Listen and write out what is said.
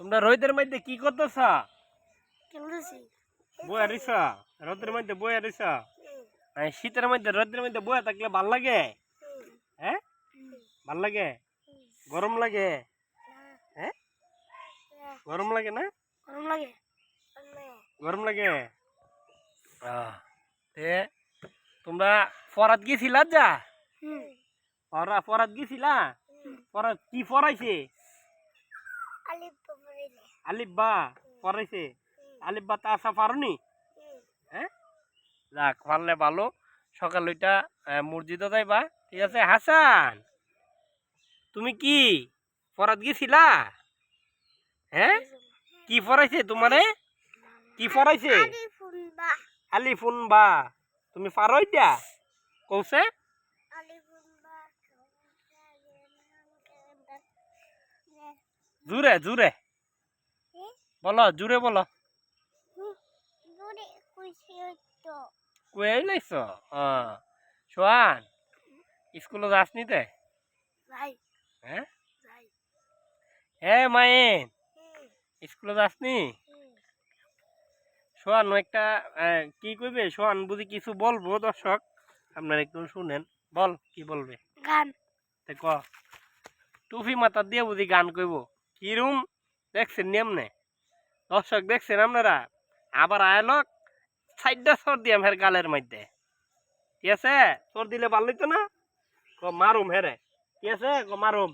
তোমরা রোদের মধ্যে কি করতেছ? খেলতেছি। বইয়া রইছ? রোদের মধ্যে বইয়া রইছ? শীতের মধ্যে রোদের মধ্যে বইয়া থাকলে ভাল লাগে? হ্যাঁ, ভাল লাগে? গরম লাগে? হ্যাঁ, গরম লাগে না? গরম লাগে। গরম লাগে। তে তোমরা ফরাত গেছিলা? যা ফরাত গেছিলা? ফরাত কি পড়াইছে? আলিফ বা পড়াইছে। আলিফ বা তা আসা পারোনি? হ্যাঁ, যাক পারলে ভালো। সকাল ওইটা মসজিদে যাইবা, ঠিক আছে? হাসান, তুমি কি ফরাত গেছিলা? হ্যাঁ, কি পড়াইছে তোমারে? কি পড়াইছে? আলিফুন বা। তুমি পারো এটা? কৌছে জুড়ে জুড়ে বলো, জুড়ে বলো। কুয়ে লাইছ? সোহান, স্কুলে যাসনি তে? হ্যাঁ, হ্যাঁ মায়েন, স্কুলে যাসনি? সোহান একটা কি কইবে? সোহান বুঝি কিছু বলবো, দর্শক আপনারা একটু শুনেন। বল, কি বলবে? গান। ক টুপি মাথা দিয়ে বুঝি গান কইব? কিরম দেখছেন নিয়মনে? দর্শক দেখছেন আপনারা? আবার আয়লক সাইডটা সর দিয়ে হের গালের মধ্যে, ঠিক আছে? সর দিলে ভালো হইতো না? মারুম হেরে, ঠিক আছে? মারুম।